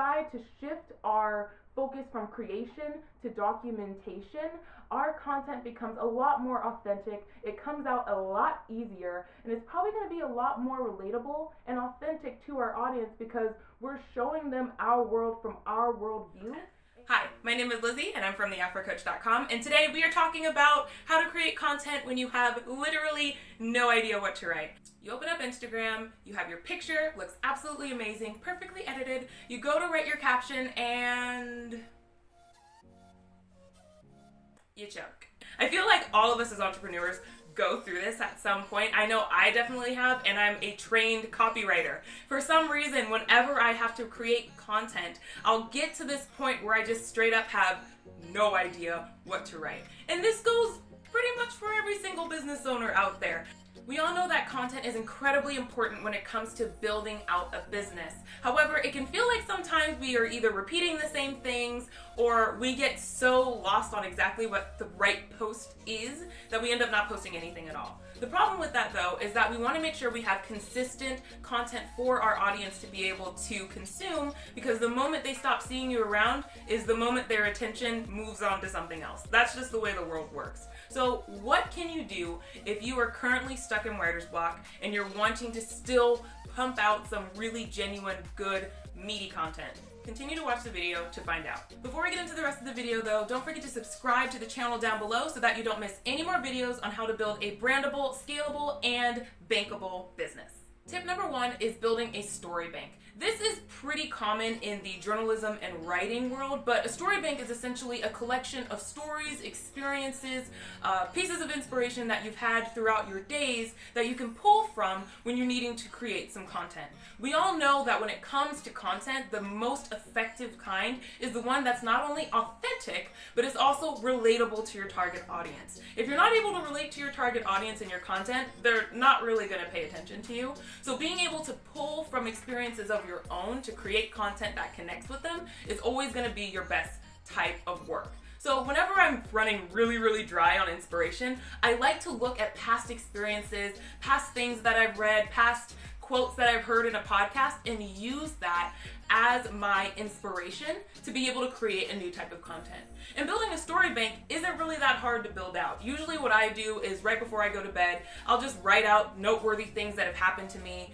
decide to shift our focus from creation to documentation, our content becomes a lot more authentic, it comes out a lot easier, and it's probably going to be a lot more relatable and authentic to our audience because we're showing them our world from our worldview. Hi, my name is Lizzie and I'm from theafrocoach.com, and today we are talking about how to create content when you have literally no idea what to write. You open up Instagram, you have your picture, looks absolutely amazing, perfectly edited, you go to write your caption and you choke. I feel like all of us as entrepreneurs go through this at some point. I know I definitely have, and I'm a trained copywriter. For some reason, whenever I have to create content, I'll get to this point where I just straight up have no idea what to write. And this goes pretty much for every single business owner out there. We all know that content is incredibly important when it comes to building out a business. However, it can feel like sometimes we are either repeating the same things or we get so lost on exactly what the right post is that we end up not posting anything at all. The problem with that, though, is that we want to make sure we have consistent content for our audience to be able to consume, because the moment they stop seeing you around is the moment their attention moves on to something else. That's just the way the world works. So what can you do if you are currently stuck in writer's block and you're wanting to still pump out some really genuine, good, meaty content? Continue to watch the video to find out. Before we get into the rest of the video though, don't forget to subscribe to the channel down below so that you don't miss any more videos on how to build a brandable, scalable, and bankable business. Tip number 1 is building a story bank. This is pretty common in the journalism and writing world, but a story bank is essentially a collection of stories, experiences, pieces of inspiration that you've had throughout your days that you can pull from when you're needing to create some content. We all know that when it comes to content, the most effective kind is the one that's not only authentic, but is also relatable to your target audience. If you're not able to relate to your target audience in your content, they're not really going to pay attention to you. So being able to pull from experiences of your own to create content that connects with them is always going to be your best type of work. So whenever I'm running really dry on inspiration, I like to look at past experiences, past things that I've read, past quotes that I've heard in a podcast, and use that as my inspiration to be able to create a new type of content. And building a story bank isn't really that hard to build out. Usually what I do is right before I go to bed, I'll just write out noteworthy things that have happened to me,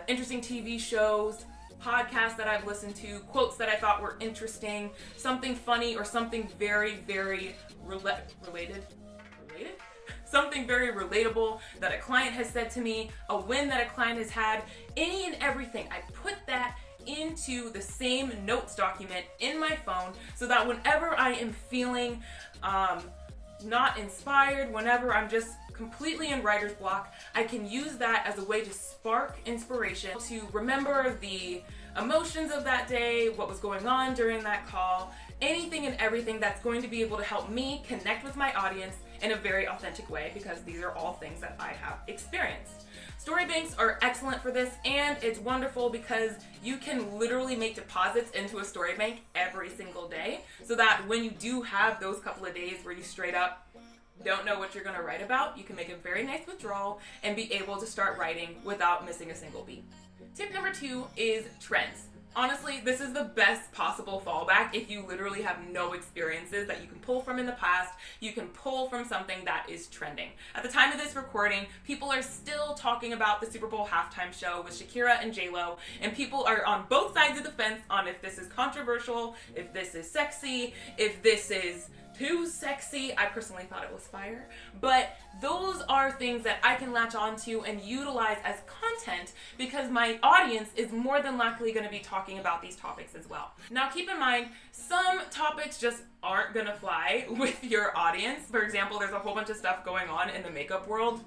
interesting TV shows, podcasts that I've listened to, quotes that I thought were interesting, something funny or something very related? Something very relatable that a client has said to me, a win that a client has had, any and everything. I put that into the same notes document in my phone so that whenever I am feeling not inspired, whenever I'm just completely in writer's block, I can use that as a way to spark inspiration, to remember the emotions of that day, what was going on during that call, anything and everything that's going to be able to help me connect with my audience in a very authentic way, because these are all things that I have experienced. Story banks are excellent for this, and it's wonderful because you can literally make deposits into a story bank every single day, so that when you do have those couple of days where you straight up don't know what you're going to write about, you can make a very nice withdrawal and be able to start writing without missing a single beat. Tip number 2 is trends. Honestly, this is the best possible fallback if you literally have no experiences that you can pull from in the past. You can pull from something that is trending. At the time of this recording, people are still talking about the Super Bowl halftime show with Shakira and J-Lo, and people are on both sides of the fence on if this is controversial, if this is sexy, if this is too sexy. I personally thought it was fire, but those are things that I can latch onto and utilize as content because my audience is more than likely going to be talking about these topics as well. Now keep in mind, some topics just aren't going to fly with your audience. For example, there's a whole bunch of stuff going on in the makeup world.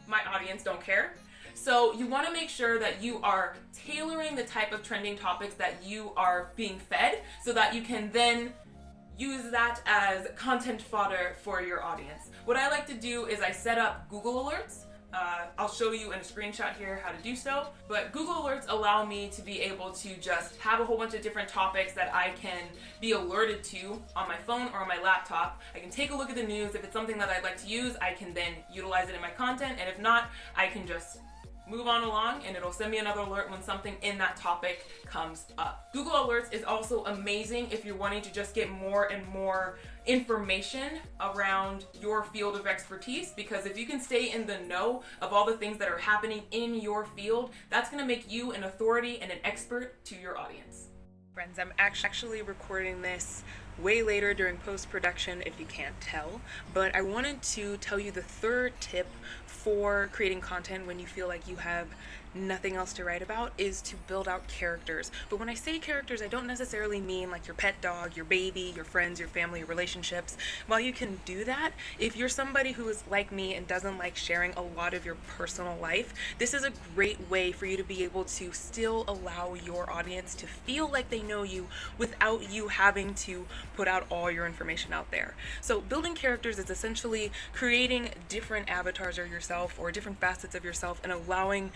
My audience don't care. So you want to make sure that you are tailoring the type of trending topics that you are being fed so that you can then use that as content fodder for your audience. What I like to do is I set up Google Alerts. I'll show you in a screenshot here how to do so, but Google Alerts allow me to be able to just have a whole bunch of different topics that I can be alerted to on my phone or on my laptop. I can take a look at the news. If it's something that I'd like to use, I can then utilize it in my content, and if not, I can just move on along, and it'll send me another alert when something in that topic comes up. Google Alerts is also amazing if you're wanting to just get more and more information around your field of expertise, because if you can stay in the know of all the things that are happening in your field, that's going to make you an authority and an expert to your audience. Friends, I'm actually recording this way later during post-production, if you can't tell, but I wanted to tell you the third tip for creating content when you feel like you have nothing else to write about is to build out characters. But when I say characters, I don't necessarily mean like your pet dog, your baby, your friends, your family, your relationships. While you can do that, if you're somebody who is like me and doesn't like sharing a lot of your personal life, this is a great way for you to be able to still allow your audience to feel like they know you without you having to put out all your information out there. So building characters is essentially creating different avatars of yourself or different facets of yourself and allowing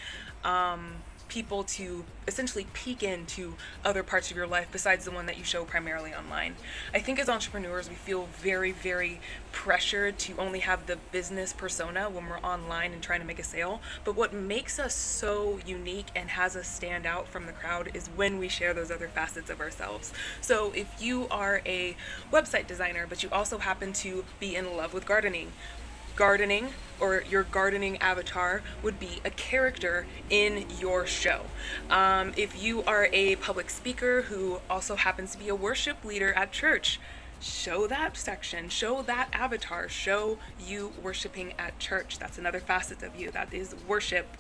people to essentially peek into other parts of your life besides the one that you show primarily online. I think as entrepreneurs, we feel very, very pressured to only have the business persona when we're online and trying to make a sale. But what makes us so unique and has us stand out from the crowd is when we share those other facets of ourselves. So if you are a website designer, but you also happen to be in love with gardening, or your gardening avatar would be a character in your show. If you are a public speaker who also happens to be a worship leader at church, show that section, show that avatar, show you worshiping at church. That's another facet of you. That is worship.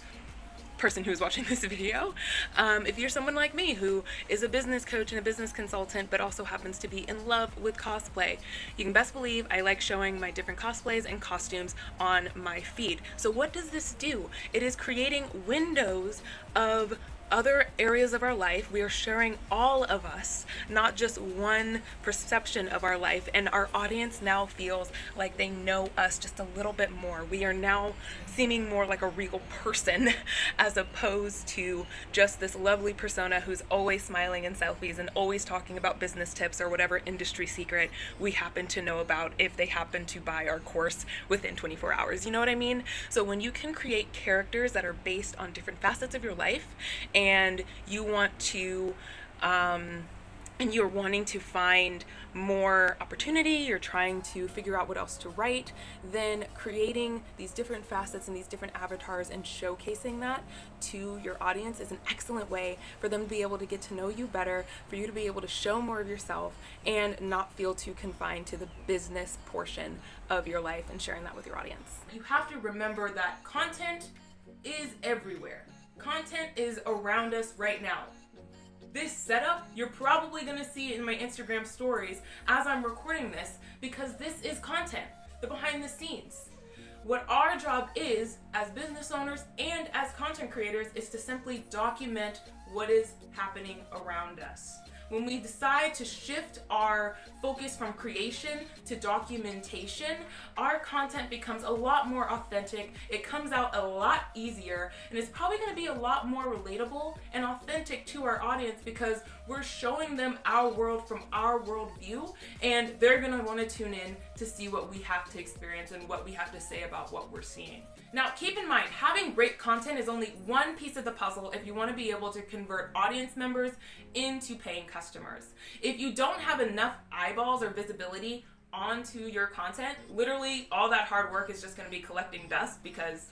Person who's watching this video. If you're someone like me who is a business coach and a business consultant but also happens to be in love with cosplay, you can best believe I like showing my different cosplays and costumes on my feed. So what does this do? It is creating windows of other areas of our life. We are sharing all of us, not just one perception of our life, and our audience now feels like they know us just a little bit more. We are now seeming more like a real person as opposed to just this lovely persona who's always smiling in selfies and always talking about business tips or whatever industry secret we happen to know about if they happen to buy our course within 24 hours. You know what I mean? So when you can create characters that are based on different facets of your life, and you want to and you're wanting to find more opportunity, you're trying to figure out what else to write, then creating these different facets and these different avatars and showcasing that to your audience is an excellent way for them to be able to get to know you better, for you to be able to show more of yourself and not feel too confined to the business portion of your life and sharing that with your audience. You have to remember that content is everywhere. Content is around us right now. This setup, you're probably going to see it in my Instagram stories as I'm recording this, because this is content, the behind the scenes. What our job is as business owners and as content creators is to simply document what is happening around us. When we decide to shift our focus from creation to documentation, our content becomes a lot more authentic, it comes out a lot easier, and it's probably going to be a lot more relatable and authentic to our audience because we're showing them our world from our worldview, and they're going to want to tune in to see what we have to experience and what we have to say about what we're seeing. Now, keep in mind, having great content is only one piece of the puzzle if you want to be able to convert audience members into paying customers. If you don't have enough eyeballs or visibility onto your content, literally all that hard work is just going to be collecting dust because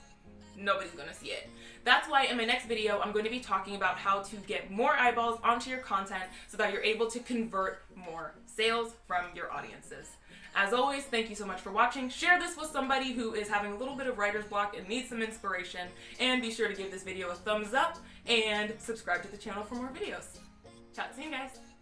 nobody's going to see it. That's why in my next video, I'm going to be talking about how to get more eyeballs onto your content so that you're able to convert more sales from your audiences. As always, thank you so much for watching. Share this with somebody who is having a little bit of writer's block and needs some inspiration. And be sure to give this video a thumbs up and subscribe to the channel for more videos. Chat soon, guys.